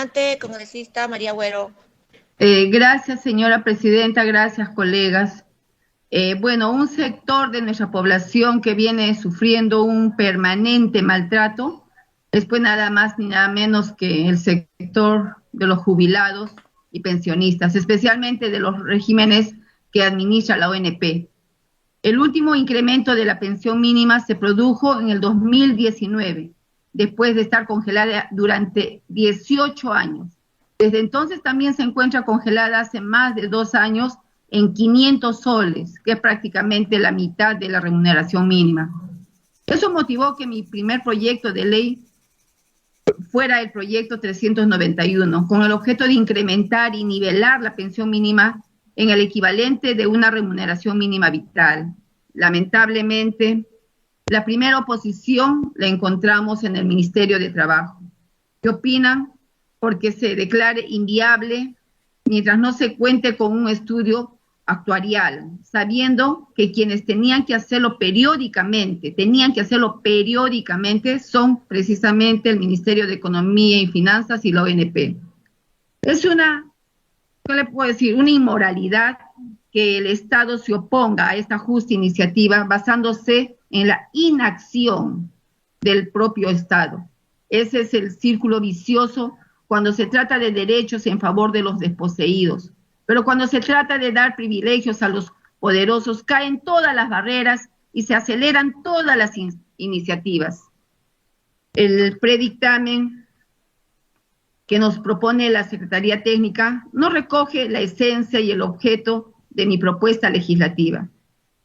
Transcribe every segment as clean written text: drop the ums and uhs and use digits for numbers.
Adelante, congresista María Agüero. Gracias, señora presidenta, gracias, colegas. Bueno, un sector de nuestra población que viene sufriendo un permanente maltrato es pues nada más ni nada menos que el sector de los jubilados y pensionistas, especialmente de los regímenes que administra la ONP. El último incremento de la pensión mínima se produjo en el 2019, después de estar congelada durante 18 años. Desde entonces también se encuentra congelada hace más de 2 años en 500 soles, que es prácticamente la mitad de la remuneración mínima. Eso motivó que mi primer proyecto de ley fuera el proyecto 391, con el objeto de incrementar y nivelar la pensión mínima en el equivalente de una remuneración mínima vital. Lamentablemente, la primera oposición la encontramos en el Ministerio de Trabajo. ¿Qué opinan? Porque se declare inviable mientras no se cuente con un estudio actuarial, sabiendo que quienes tenían que hacerlo periódicamente, son precisamente el Ministerio de Economía y Finanzas y la ONP. Es una, ¿qué le puedo decir? Una inmoralidad que el Estado se oponga a esta justa iniciativa basándose en la inacción del propio Estado. Ese es el círculo vicioso cuando se trata de derechos en favor de los desposeídos. Pero cuando se trata de dar privilegios a los poderosos, caen todas las barreras y se aceleran todas las iniciativas. El predictamen que nos propone la Secretaría Técnica no recoge la esencia y el objeto de mi propuesta legislativa,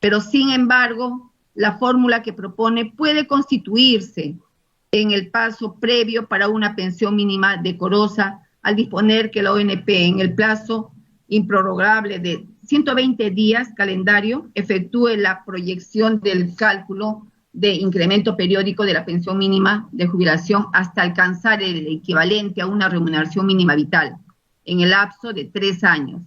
pero sin embargo, la fórmula que propone puede constituirse en el paso previo para una pensión mínima decorosa al disponer que la ONP en el plazo improrrogable de 120 días calendario efectúe la proyección del cálculo de incremento periódico de la pensión mínima de jubilación hasta alcanzar el equivalente a una remuneración mínima vital en el lapso de 3 años,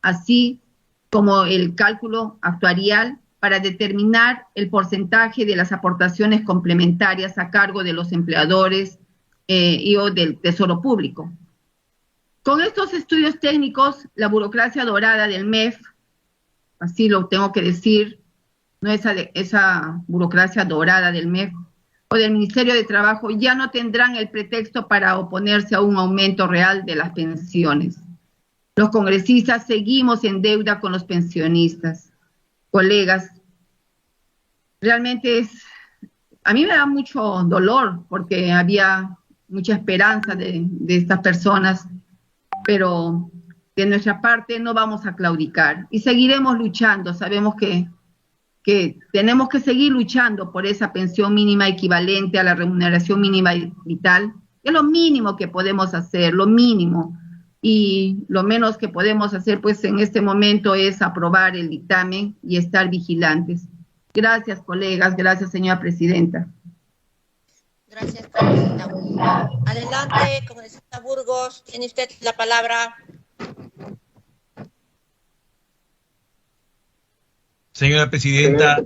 así como el cálculo actuarial para determinar el porcentaje de las aportaciones complementarias a cargo de los empleadores y o del Tesoro Público. Con estos estudios técnicos, la burocracia dorada del MEF, así lo tengo que decir, no esa burocracia dorada del MEF o del Ministerio de Trabajo, ya no tendrán el pretexto para oponerse a un aumento real de las pensiones. Los congresistas seguimos en deuda con los pensionistas. Colegas, realmente a mí me da mucho dolor porque había mucha esperanza de estas personas, pero de nuestra parte no vamos a claudicar y seguiremos luchando. Sabemos que tenemos que seguir luchando por esa pensión mínima equivalente a la remuneración mínima vital, que es lo mínimo que podemos hacer, lo mínimo. Y lo menos que podemos hacer, pues, en este momento es aprobar el dictamen y estar vigilantes. Gracias, colegas. Gracias, señora presidenta. Gracias, congresista. Adelante, congresista Burgos. Tiene usted la palabra. Señora presidenta,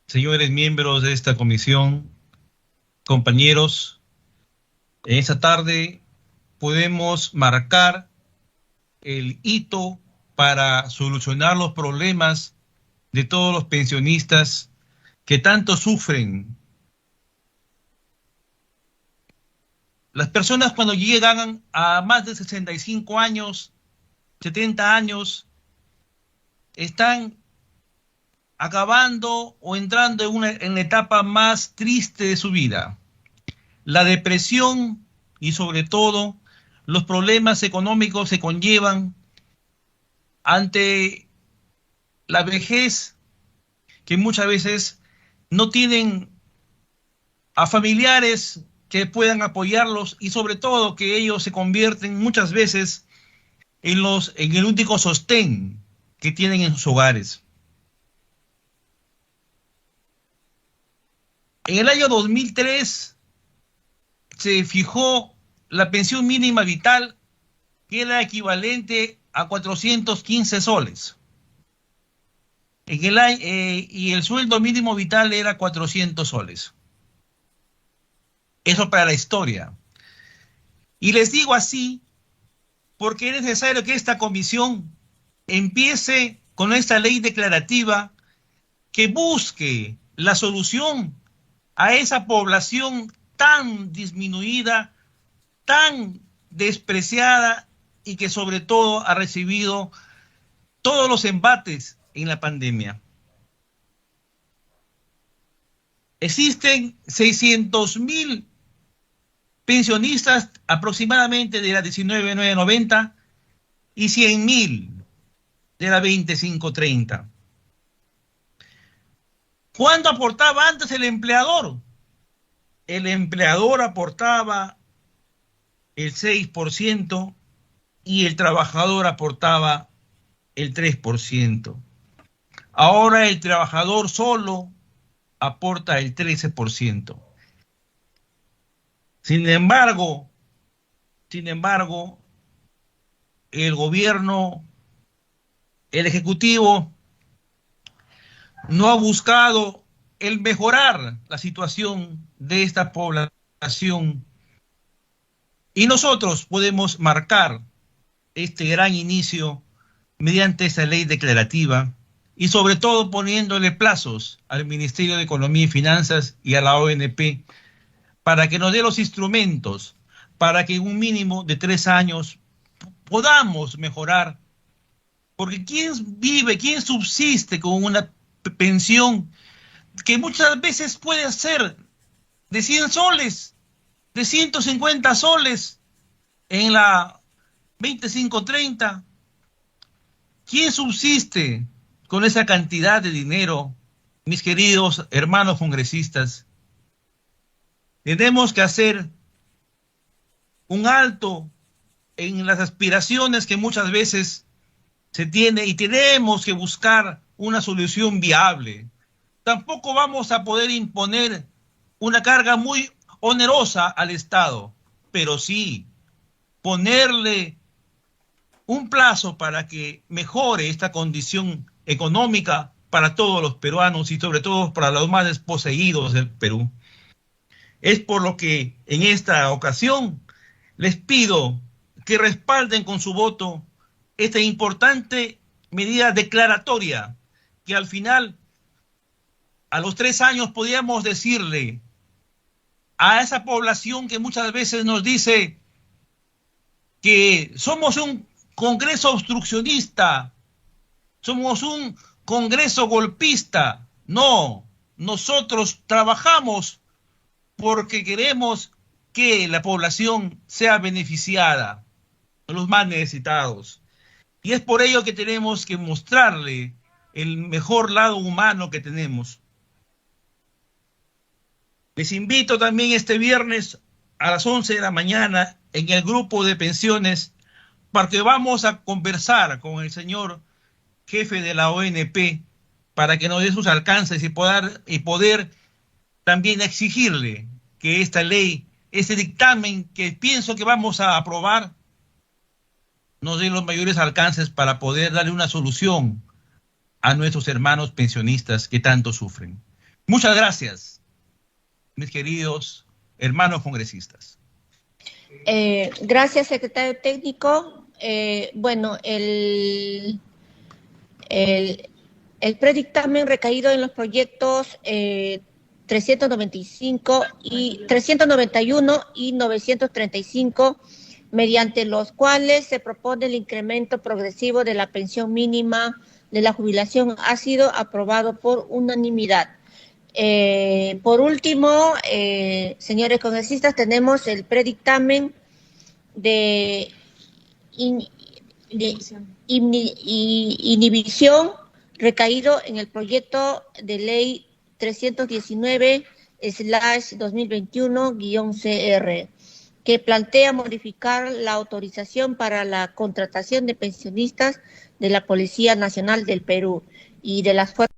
señores miembros de esta comisión, compañeros, en esta tarde podemos marcar el hito para solucionar los problemas de todos los pensionistas que tanto sufren. Las personas cuando llegan a más de 65 años, 70 años, están acabando o entrando en la etapa más triste de su vida. La depresión y sobre todo los problemas económicos se conllevan ante la vejez, que muchas veces no tienen a familiares que puedan apoyarlos y sobre todo que ellos se convierten muchas veces en el único sostén que tienen en sus hogares. En el año 2003 se fijó la pensión mínima vital, que era equivalente a 415 soles. Y el sueldo mínimo vital era 400 soles. Eso para la historia. Y les digo así porque es necesario que esta comisión empiece con esta ley declarativa que busque la solución a esa población tan disminuida, tan despreciada y que sobre todo ha recibido todos los embates en la pandemia. Existen 600.000 pensionistas aproximadamente de la 19.990 y 100.000 de la 2530. ¿Cuánto aportaba antes el empleador? El empleador aportaba el 6% y el trabajador aportaba el 3%. Ahora el trabajador solo aporta el 13%. Sin embargo, el gobierno, el ejecutivo, no ha buscado el mejorar la situación de esta población. Y nosotros podemos marcar este gran inicio mediante esta ley declarativa y sobre todo poniéndole plazos al Ministerio de Economía y Finanzas y a la ONP para que nos dé los instrumentos para que en un mínimo de 3 años podamos mejorar. Porque ¿quién vive, quién subsiste con una pensión que muchas veces puede ser de 100 soles, de 150 soles en la 2530? ¿Quién subsiste con esa cantidad de dinero, mis queridos hermanos congresistas? Tenemos que hacer un alto en las aspiraciones que muchas veces se tiene y tenemos que buscar una solución viable. Tampoco vamos a poder imponer una carga muy onerosa al Estado, pero sí ponerle un plazo para que mejore esta condición económica para todos los peruanos y sobre todo para los más desposeídos del Perú. Es por lo que en esta ocasión les pido que respalden con su voto esta importante medida declaratoria que al final, a los 3 años, podríamos decirle a esa población que muchas veces nos dice que somos un Congreso obstruccionista, somos un Congreso golpista. No, nosotros trabajamos porque queremos que la población sea beneficiada, los más necesitados. Y es por ello que tenemos que mostrarle el mejor lado humano que tenemos. Les invito también este viernes a las 11 de la mañana en el grupo de pensiones para que vamos a conversar con el señor jefe de la ONP para que nos dé sus alcances y poder también exigirle que esta ley, este dictamen que pienso que vamos a aprobar, nos dé los mayores alcances para poder darle una solución a nuestros hermanos pensionistas que tanto sufren. Muchas gracias, mis queridos hermanos congresistas. Gracias, secretario técnico. Bueno, el predictamen recaído en los proyectos 395 y 391 y 935, mediante los cuales se propone el incremento progresivo de la pensión mínima de la jubilación, ha sido aprobado por unanimidad. Por último, señores congresistas, tenemos el predictamen de inhibición recaído en el proyecto de ley 319/2021-CR, que plantea modificar la autorización para la contratación de pensionistas de la Policía Nacional del Perú y de las Fuerzas